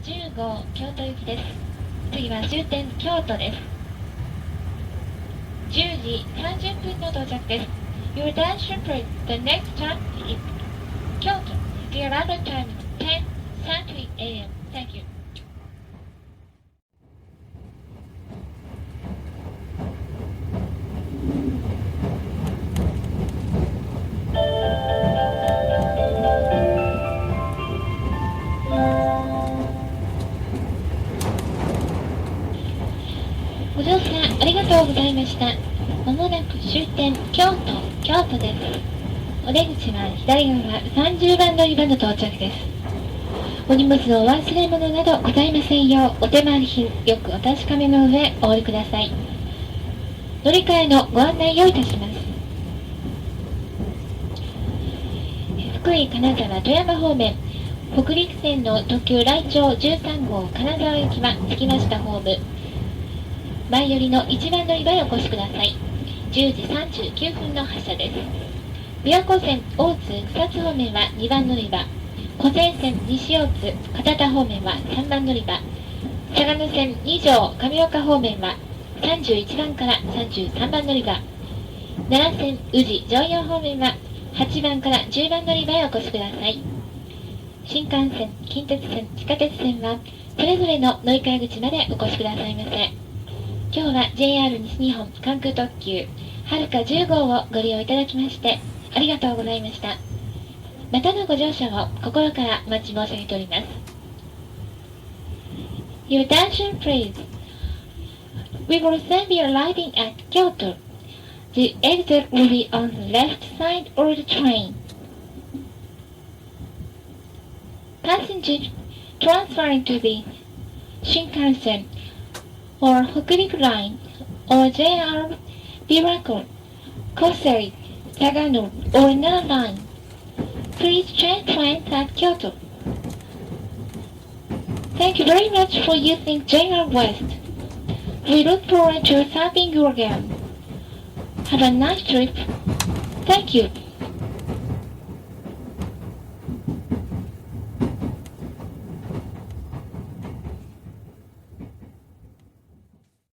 10号京都行きです。次は終点京都です。10時30分の到着です。Your attention please. The next stop is Kyoto. The arrival time is 10:30 a.m. Thank you. ご乗車ありがとうございました。まもなく終点京都です。お出口は左側30番乗り場の到着です。お荷物のお忘れ物などございませんよう、お手回り品よくお確かめの上お降りください。乗り換えのご案内をいたします。福井金沢富山方面北陸線の特急来庁13号金沢行きは着きましたホーム。前寄りの1番乗り場へお越しください。10時39分の発車です。琵琶湖線大津草津方面は2番乗り場、湖西線西大津片田方面は3番乗り場、嵯峨野線二条亀岡方面は31番から33番乗り場、奈良線宇治常陽方面は8番から10番乗り場へお越しください。新幹線、近鉄線、地下鉄線はそれぞれの乗り換え口までお越しくださいませ。今日は JR 西日本関空特急はるか10号をご利用いただきましてありがとうございました。またのご乗車を心からお待ち申し上げております。Your attention please. We will soon be arriving at Kyoto. The exit will be on the left side of the train. Passengers transferring to the Shinkansen or Hokuriku Line or JR Biraku, Kosei, Sagano or Nara Line, please change trains at Kyoto. Thank you very much for using JR West. We look forward to serving you again. Have a nice trip. Thank you.